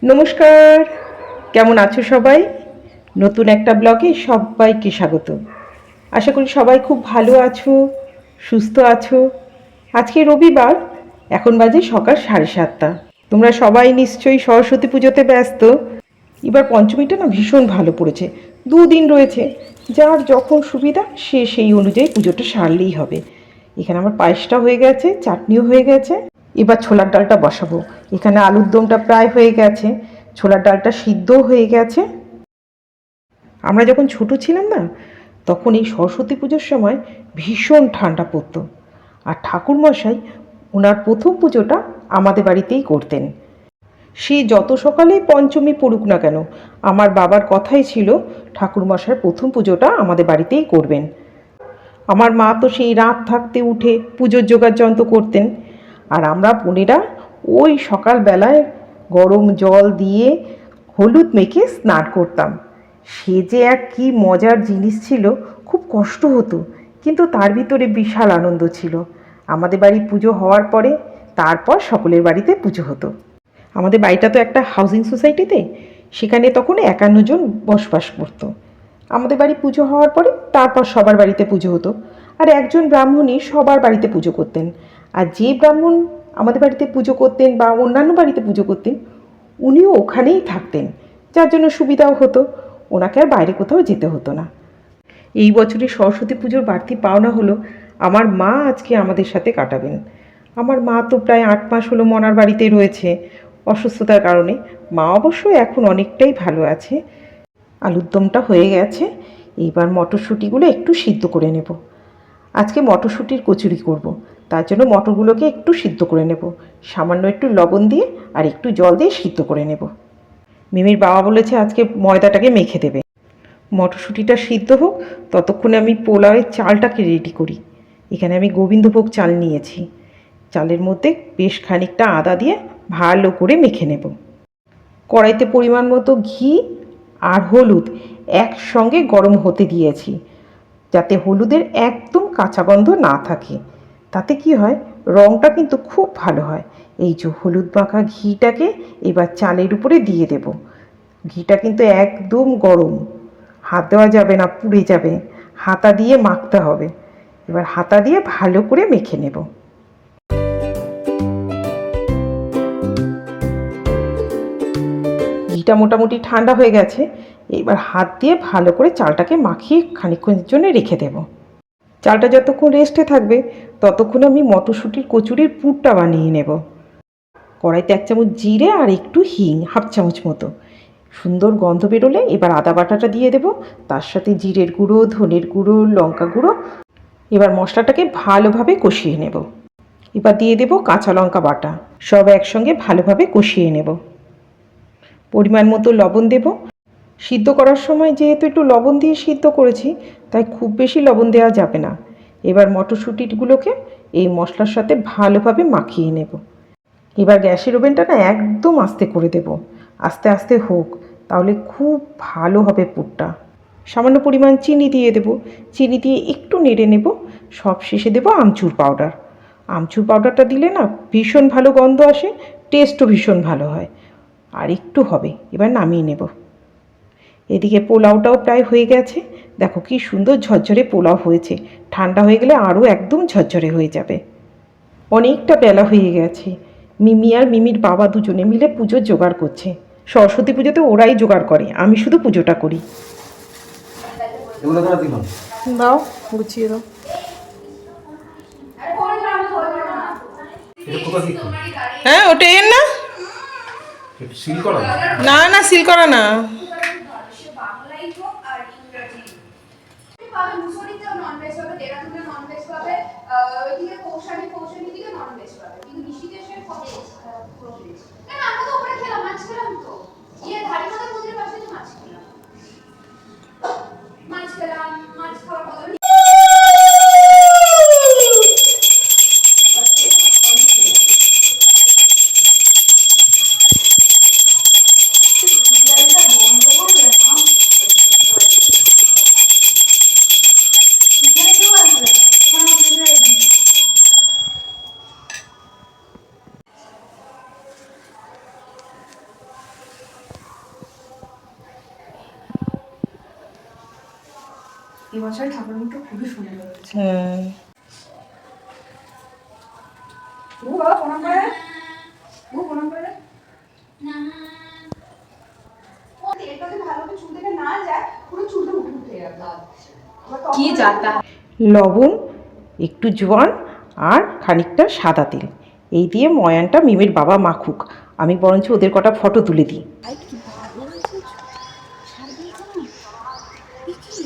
নমস্কার, কেমন আছো সবাই? নতুন একটা ব্লগে সবাইকে স্বাগত। আশা করি সবাই খুব ভালো আছো, সুস্থ আছো। আজকে রবিবার, এখন বাজে সকাল 7:30। তোমরা সবাই নিশ্চয়ই সরস্বতী পুজোতে ব্যস্ত। এবার পঞ্চমীটা না ভীষণ ভালো পড়েছে, 2 দিন রয়েছে। যার যখন সুবিধা সে সেই অনুযায়ী পুজোটা সারলেই হবে। এখানে আমার পায়েসটা হয়ে গেছে, চাটনিও হয়ে গেছে। এবার ছোলার ডালটা বসাবো। এখানে আলুর দমটা প্রায় হয়ে গেছে, ছোলার ডালটা সিদ্ধও হয়ে গেছে। আমরা যখন ছোট ছিলাম না, তখন এই সরস্বতী পুজোর সময় ভীষণ ঠান্ডা পড়তো। আর ঠাকুরমশাই ওনার প্রথম পুজোটা আমাদের বাড়িতেই করতেন। সে যত সকালেই পঞ্চমী পড়ুক না কেন, আমার বাবার কথাই ছিল ঠাকুরমশাইয়ের প্রথম পুজোটা আমাদের বাড়িতেই করবেন। আমার মা তো সেই রাত থাকতে উঠে পুজোর যোগাড়যন্ত্র করতেন। আর আমরা বোনেরা ওই সকালবেলায় গরম জল দিয়ে হলুদ মেখে স্নান করতাম। সে যে এক কী মজার জিনিস ছিল, খুব কষ্ট হতো, কিন্তু তার ভিতরে বিশাল আনন্দ ছিল। আমাদের বাড়ি পুজো হওয়ার পরে তারপর সকলের বাড়িতে পুজো হতো। আমাদের বাড়িটা তো একটা হাউজিং সোসাইটিতে, সেখানে তখন 51 জন বসবাস করতো। আমাদের বাড়ি পুজো হওয়ার পরে তারপর সবার বাড়িতে পুজো হতো। আর একজন ব্রাহ্মণই সবার বাড়িতে পুজো করতেন। আর যে ব্রাহ্মণ আমাদের বাড়িতে পুজো করতেন বা অন্যান্য বাড়িতে পুজো করতেন, উনিও ওখানেই থাকতেন, যার জন্য সুবিধাও হতো, ওনাকে আর বাইরে কোথাও যেতে হতো না। এই বছরের সরস্বতী পুজোর বাড়তি পাওনা হলো আমার মা আজকে আমাদের সাথে কাটাবেন। আমার মা তো প্রায় 8 মাস হলো মনার বাড়িতেই রয়েছে অসুস্থতার কারণে। মা অবশ্য এখন অনেকটাই ভালো আছে। আলুর দমটা হয়ে গেছে, এইবার মটরশুঁটিগুলো একটু সিদ্ধ করে নেব। আজকে মটরশুঁটির কচুরি করব, তার জন্য মটরগুলোকে একটু সিদ্ধ করে নেব, সামান্য একটু লবণ দিয়ে আর একটু জল দিয়ে সিদ্ধ করে নেব। মিমির বাবা বলেছে আজকে ময়দাটাকে মেখে দেবে। মটরশুঁটিটা সিদ্ধ হোক, ততক্ষণে আমি পোলাওয়ের চালটাকে রেডি করি। এখানে আমি গোবিন্দভোগ চাল নিয়েছি। চালের মধ্যে বেশ খানিকটা আদা দিয়ে ভালো করে মেখে নেব। কড়াইতে পরিমাণ মতো ঘি আর হলুদ একসঙ্গে গরম হতে দিয়েছি, যাতে হলুদের একদম কাঁচা গন্ধ না থাকে। তাতে কি হয়, রঙটা কিন্তু খুব ভালো হয়। এই যে হলুদ মাখা ঘিটাকে এবার চালের উপরে দিয়ে দেব। ঘিটা কিন্তু একদম গরম, হাত দেওয়া যাবে না, পুড়ে যাবে। হাতা দিয়ে মাখতে হবে। এবার হাতা দিয়ে ভালো করে মেখে নেব। ঘিটা মোটামুটি ঠান্ডা হয়ে গেছে, এবার হাত দিয়ে ভালো করে চালটাকে মাখিয়ে খানিকক্ষণের জন্য রেখে দেব। চালটা যতক্ষণ রেস্টে থাকবে, ততক্ষণ আমি মটরশুঁটির কচুরির পুরটা বানিয়ে নেব। কড়াইতে 1 চামচ জিরে আর একটু হিং, 1/2 চামচ মতো। সুন্দর গন্ধ বেরোলে এবার আদা বাটাটা দিয়ে দেব, তার সাথে জিরের গুঁড়ো, ধনের গুঁড়ো, লঙ্কা গুঁড়ো। এবার মশলাটাকে ভালোভাবে কষিয়ে নেব। এবার দিয়ে দেব কাঁচা লঙ্কা বাটা, সব একসঙ্গে ভালোভাবে কষিয়ে নেব। পরিমাণ মতো লবণ দেব। সিদ্ধ করার সময় যেহেতু একটু লবণ দিয়ে সিদ্ধ করেছি, তাই খুব বেশি লবণ দেওয়া যাবে না। এবার মটরশুঁটিগুলোকে এই মশলার সাথে ভালোভাবে মাখিয়ে নেব। এবার গ্যাসের ওভেনটা না একদম আস্তে করে দেব, আস্তে আস্তে হোক, তাহলে খুব ভালো হবে পুরটা। সামান্য পরিমাণ চিনি দিয়ে দেব, চিনি দিয়ে একটু নেড়ে নেব। সব শেষে দেব আমচুর পাউডার। আমচুর পাউডারটা দিলে না ভীষণ ভালো গন্ধ আসে, টেস্টও ভীষণ ভালো হয়। আর একটু হবে, এবার নামিয়ে নেব। এদিকে পোলাওটাও প্রায় হয়ে গেছে। দেখো কি সুন্দর ঝরঝরে পোলাও হয়েছে। ঠান্ডা হয়ে গেলে আরও একদম ঝরঝরে হয়ে যাবে। অনেকটা বেলা হয়ে গেছে। মিমি আর মিমির বাবা দুজনে মিলে পুজোর জোগাড় করছে। সরস্বতী পুজোতে ওরাই জোগাড় করে, আমি শুধু পুজোটা করি। দাও, গুছিয়ে দাও। হ্যাঁ, ওটা এর না, না না, সিল করা না। এবছর ঠাকুর মুখটা খুবই সুন্দর হয়েছে। হ্যাঁ ও বাবা প্রণাম করে, ও প্রণাম করে। কি যাতা লবণ, একটু জোয়ান আর খানিকটা সাদা তেল, এই দিয়ে ময়ানটা মিমের বাবা মাখুক, আমি বরঞ্চ ওদের কটা ফটো তুলে দিই। কি ভালো হয়েছে সারাদিন কি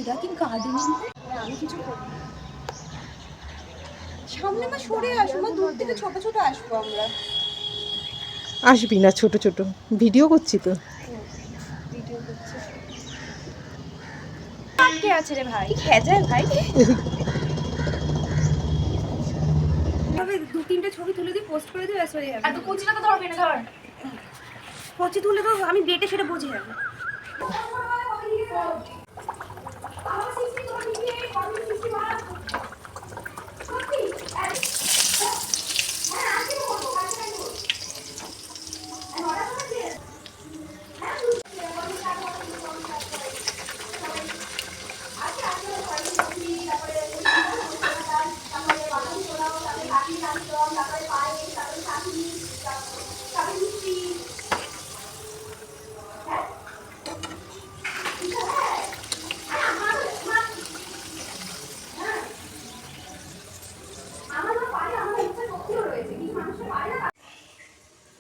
এটা কি গার্ডেনিং। আমি কিছু করি না, সামনে মা সরে আসো মা, দূর থেকে ছোট ছোট আসবো আমরা। আসবি না ছোট ছোট, ভিডিও করছি তো। ভিডিও করছে আটকে আছে রে ভাই, খেজায় ভাই। তবে 2-3টে ছবি তুলে দিই, পোস্ট করে দিই, ব্যাস হয়ে যাবে। আর তো কোচিটা তো ধরবে না, ধর কোচি তুলে তো আমি ডেটে সেটা বুঝে যাবো।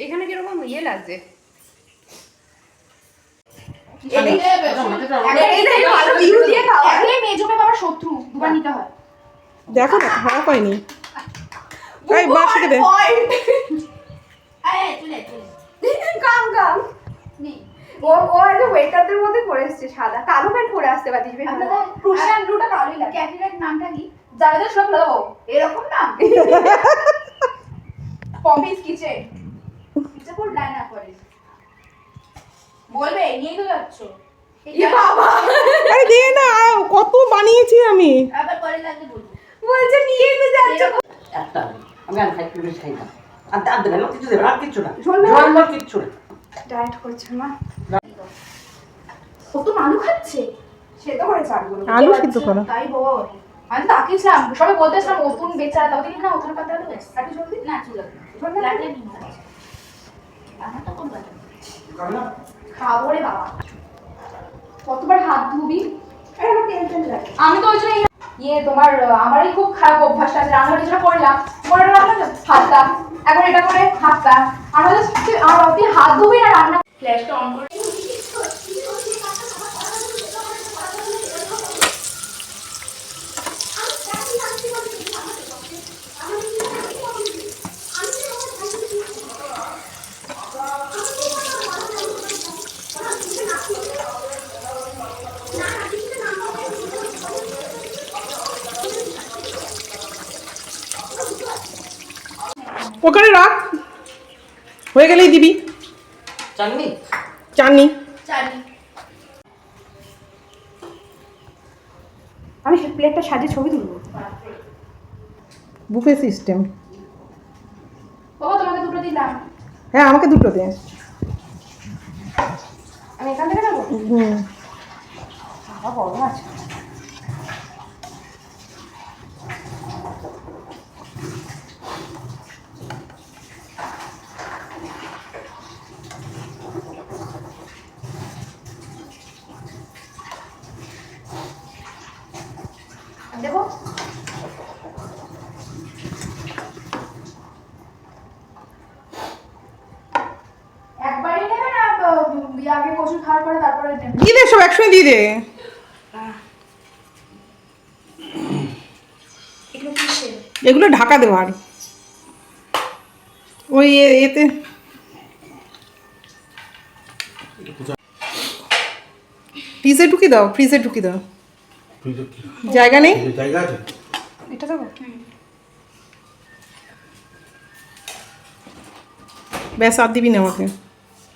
এখানে কিরকম ইয়ে লাগছে, দেখো না খারাপ হয়নি। এই বাসিকে দে। ও একটা ওয়েটারদের মধ্যে পরে এসেছে, সাদা কালো প্যান্ট পরে আসতে পারিস। প্রশান্ত ব্লুটা কালোই লাগে। ক্যান্ডিডেট নামটা কি? জাভেদের সব লো এরকম নাম। পপিস কিচেন এটা কোন লাইন করে বলবে, নিয়ে তো যাচ্ছো। এ বাবা আরে দে না, কত বানিয়েছি আমি। আবার পরে লাগবে বলবো, বলছে নিয়ে তো যাচ্ছো। একটা আমি আর খাই কিছু খাই না, আর দাঁত দেবে না, কিছু দেবে না, কিচ্ছু না, জল না কিচ্ছু না। ডায়েট করছে মা, ও তো আলু খাচ্ছে। সে তো করে চাটগুলো আলু সিদ্ধ করো। তাই বল, আমি তাকিয়েছিলাম, সবাই বলতেছিলাম নতুন বেচারা, তাও দেখি না ওখানে পাতা দেবে একটু জলদি না, চুলা জলদি লাগলে নি খাচ্ছে। আমার তো কোন কথা খাবো রে বাবা, কতবার হাত ধুবি। আমি তো ওই জন্য ইয়ে তোমার আমারই খুব খারাপ অভ্যাসটা আছে, রান্নাঘরে যেটা করলাম মনে রাখলাম হাতটা, এখন এটা করে হাতটা, আমরা তুই হাত ধুবি না, রান্না ফ্ল্যাশটা অন করে। ওখানে রাখ, হয়ে গেলেই দিবি। চাটনি চাটনি আমি প্লেটটা সাজিয়ে ছবি তুলবো। Buffet system. বাবা তোমাকে দুটো দিলাম, হ্যাঁ আমাকে দুটো দে। আমি এখান থেকে নেবো। বাবা বড় আছে। দেবো একবারই নেবে না আগে কচু খাওয়ার পরে তারপরে নেবে? দিয়ে দে, সব একসঙ্গে দিয়ে দে। এগুলো কিসের? এগুলো ঢাকা দেওয়ার, ওই এতে ফ্রিজে ঢুকি দাও, ফ্রিজে ঢুকি দাও, জায়গা নেই। জায়গা আছে, এটা দেবো। ব্যাস আর দিবি না আমাকে।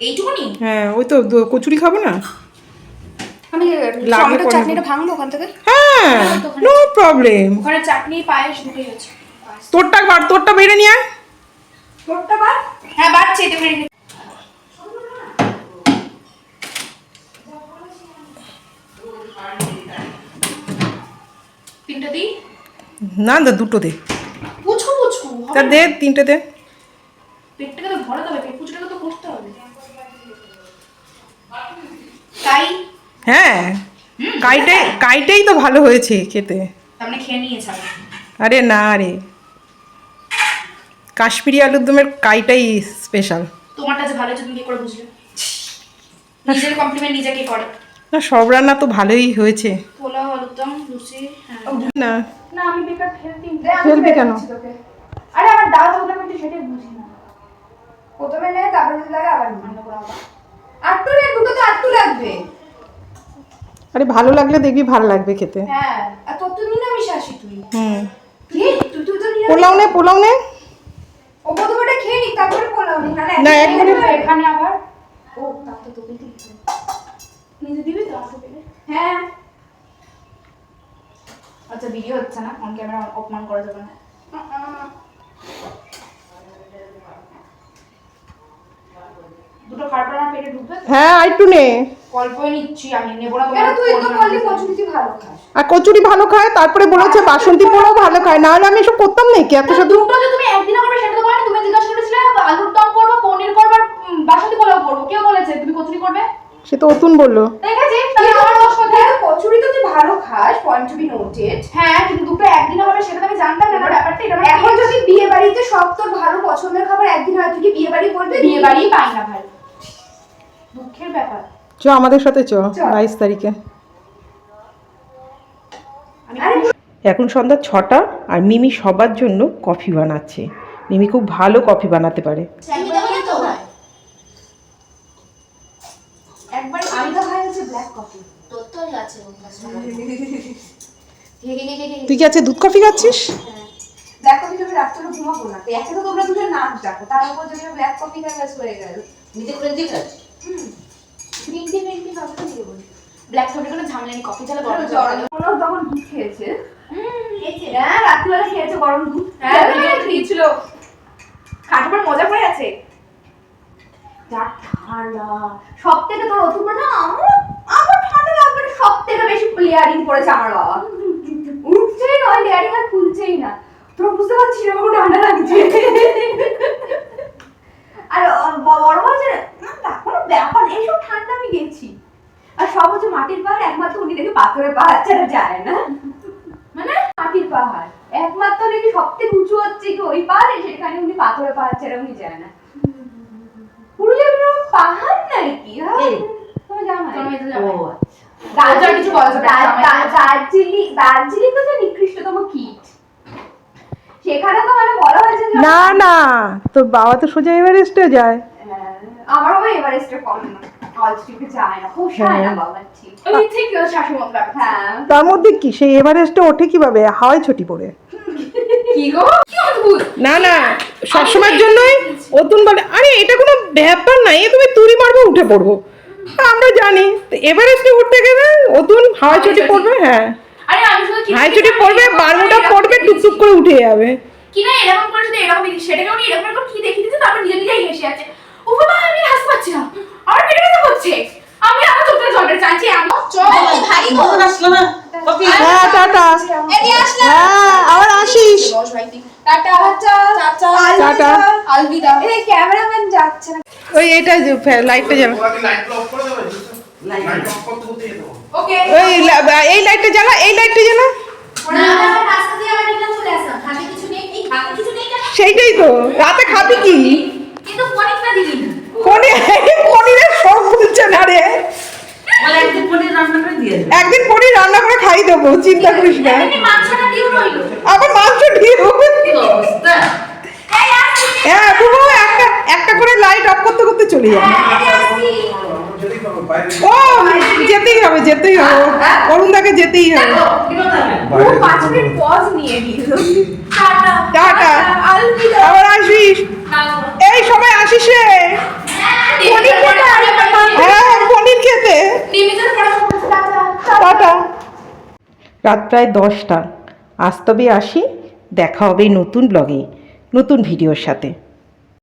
এইটুকুনি? হ্যাঁ ওই তো কচুরি খাবো না। আমি লাগলে টমেটো পরে চাটনিটা ভাঙবো ওখান থেকে। হ্যাঁ নো প্রবলেম। ওখানে চাটনি পায়েস ঢুকে গেছে। তোরটা বেড়ে নিয়ে আয়। তোরটা বার? হ্যাঁ বাড়ছে, এটা বেড়ে গেছে। তিনটে দিই? না দা দুটো দে, পুচকু পুচকু তা হবে দে না? 3টে দে। পেটটাকে তো ভরাতে হবে, পেট পুচকুটাকে তো করতে হবে। তাই হ্যাঁ, কাইটাই তো ভালো হয়েছে খেতে। তার মানে খেয়ে নিয়েছে আগে। আরে না রে, কাশ্মীরি আলুর দমের কাইটাই স্পেশাল। তোমারটা যে ভালো হয়েছে তুমি কি করে বুঝলে? নিজের কমপ্লিমেন্ট নিজে কি করে? না সব রান্না তো ভালোই হয়েছে। পোলাও আলুর দম লুচি। হ্যাঁ না না আমি বেকার ফেলতেই ফেলবি কেন? আরে আমার ডাল হলে আমি তো সেটাই বুঝি না। প্রথমে নেয় তারপরে যদি লাগে আবার রান্না করা আবার আটটু রে, দুটো তো আটটু লাগবে। আরে ভালো লাগলে দেখবি ভালো লাগবে খেতে। হ্যাঁ, আর তোর তো নিরামিষ আসি তুই। হুম, তুই তো নিরামিষ। পোলাও নে। ও প্রথমটা খেয়ে নি তারপরে পোলাও নি, না, একবারে এখানে আবার ও তার তো তোকে দিতে হবে। নিজে দিবি তো আসতে পেলে। হ্যাঁ, আচ্ছা ভিডিও হচ্ছে না, অন ক্যামেরা অপমান করা যাবে না। দুটো খারাপ আমার পেটে ঢুকবে তো? হ্যাঁ আইটু নে। অল্পই নিচ্ছি আমি, নেবো না কেন তুই তো তোমার বললি কচুরি তুই ভালো খাস। আর কচুরি ভালো খায়, তারপরে বলেছে বাসন্তী পোলাও ভালো খায়, না হলে আমি এসব করতাম নাকি এত শুধু। দুটো যে তুমি একদিনে করবে সেটা তো বলে না, তুমি জিজ্ঞাসা করেছিলে আলুর দম করবো, পনির করবো, আর বাসন্তী পোলাও করবো, কেউ বলেছে তুমি কচুরি করবে? সে তো অতুন বললো। দেখেছি তাহলে আমার দোষ কোথায়? কচুরি তো তুই ভালো খাস, পয়েন্ট টু বি নোটেড। হ্যাঁ কিন্তু দুটো একদিনে হবে সেটা তো আমি জানতাম না, ব্যাপারটা এটা আমার এখন যদি বিয়ে বাড়িতে সব তোর ভালো পছন্দের খাবার একদিন হয়, তুই কি বিয়ে বাড়ি করবি? বিয়ে বাড়ি পাই না ভাই, দুঃখের ব্যাপার। চ আমাদের সাথে চ 22 তারিখে। আমি এখন সন্ধ্যা 6টা আর মিমি সবার জন্য কফি বানাচ্ছে। মিমি খুব ভালো কফি বানাতে পারে। একবারই তো হয়, একবার আমি তো খাই হচ্ছে ব্ল্যাক কফি। তোর তো আছে তুই কি আছে দুধ কফি খাচ্ছিস? ব্ল্যাক কফি তুমি রাত্রে ঘুমাবো না, একে তো তোমরা দুজন নাচ ডাকো, তার উপর যদি ব্ল্যাক কফি খাই ব্যাস হয়ে গেল। নিজে করে দিয়ে খাচ্ছি। গ্রিন টি ভাবতে দিয়ে বলি। ব্ল্যাক কফি কোনো ঝামেলা নেই, কফি চালে গরম জল জ্বর কোনো তখন দুধ খেয়েছে। হ্যাঁ, রাত্রিবেলা খেয়েছে গরম দুধ। হ্যাঁ ভিডিও দিয়েছিল, খাওয়ার পর মজা করে আছে। যা ঠান্ডা, সব থেকে তোর অতুর না আমার ঠান্ডা লাগবে না, সব থেকে বেশি লেয়ারিং করেছে আমার বাবা। উঠছেই নয় লেয়ারিং, আর খুলছেই না। তোর বুঝতে পারছিস না আমার ঠান্ডা লাগছে। আর বড় বলছে না কোনো ব্যাপার নেই, এইসব ঠান্ডা আমি গেছি। আর সব হচ্ছে মাটির পাহাড়, একমাত্র উনি দেখে পাথরের পাহাড় ছাড়া যায় না। মানে মাটির পাহাড় একমাত্র নাকি সব থেকে উঁচু হচ্ছে কি ওই পাহাড়ে, সেখানে উনি পাথরের পাহাড় ছাড়া উনি যায় না। পুরুলিয়া কোনো পাহাড় নাকি? তুমি জানো না? তুমি তো ও জানো আচ্ছা। কিছু বলা যাবে না, দার্জিলিং তো যে নিকৃষ্টতম কীট, সেখানে তো মানে বলা হয়েছে যে না না, তোর বাবা তো সোজা এভারেস্টে যায়। আমার বাবা এভারেস্টে কম না, অলস্টিপে যায় না, পোষায় না বাবা ঠিক। ওই ঠিক শাশুড়ি মত ব্যাপার। হ্যাঁ, তার মধ্যে কি সেই এভারেস্টে ওঠে কিভাবে? হাওয়ায় ছুটি পড়ে। কি গো কি অদ্ভুত। না না, সবসময়ের জন্যই অতুন বলে আরে এটা কোনো ব্যাপার না, এ তুমি তুড়ি মারবো উঠে পড়বো। আমরা জানি তো এভারেস্টে উঠতে গেলে অতুন হাওয়ায় ছুটি পড়বে। হ্যাঁ আরে আমি শুধু কি হাওয়ায় ছুটি পড়বে, বারমুডা পড়বে, টুকটুক করে উঠে যাবে। কি না এরকম করে যদি এরকম দেখি সেটাকে উনি এরকম করে কি দেখিয়ে দিচ্ছে, তারপর নিজে নিজেই হেসে আছে। ও বাবা আমি হাসতে পারছি না, আমার পেটে ব্যথা করছে, আমি আমার চোখ থেকে জল বের চাইছি। আমি চল ভাই কখন আসলো না? কফি। হ্যাঁ টাটা। এদিকে আসলে হ্যাঁ আবার আসিস। বস ভাই টাটা টাটা টাটা। আলবিদা। এই ক্যামেরাম্যান যাচ্ছে না। ওই এটা লাইটটা জ্বালা, লাইট ওকে ওই এই লাইটটা জ্বালা, এই লাইটটা জ্বালা। না রাস্তা দিয়ে আবার রিটার্ন চলে আসলাম, হাতে কিছু নেই, এই হাতে কিছু নেই কেন? সেইটাই তো, রাতে খাবি কি? কিন্তু পনিরটা দিলি না। পনিরের সব ভুলছে না রে। বলে একদিন পনির রান্না করে দিয়ে দেবে। একদিন পনির রান্না করে খাই দেবো, চিন্তা করিস না। এমনি মাংসটা দিও রইলো। আবার মাংস দিয়ে কি অবস্থা? এই আসছি হ্যাঁ বুবু, একটা করে লাইট অফ করতে করতে চলে যাবে। আসছি। ও যেতেই হবে অরুণদাকে যেতেই হবে। কি কথা হবে? ও 5 মিনিট পজ নিয়ে নিল। টাটা। টাটা, আলবিদা। আবার আসিস। খাবো। এই সবাই আসিস রে। পনির খেতে হ্যাঁ পনির খেতে। লিমিটেড পড়াশোনা করতে টাটা। টাটা। রাত প্রায় 10টা। আজ তবে আসি, দেখা হবে নতুন ব্লগে নতুন ভিডিওর সাথে।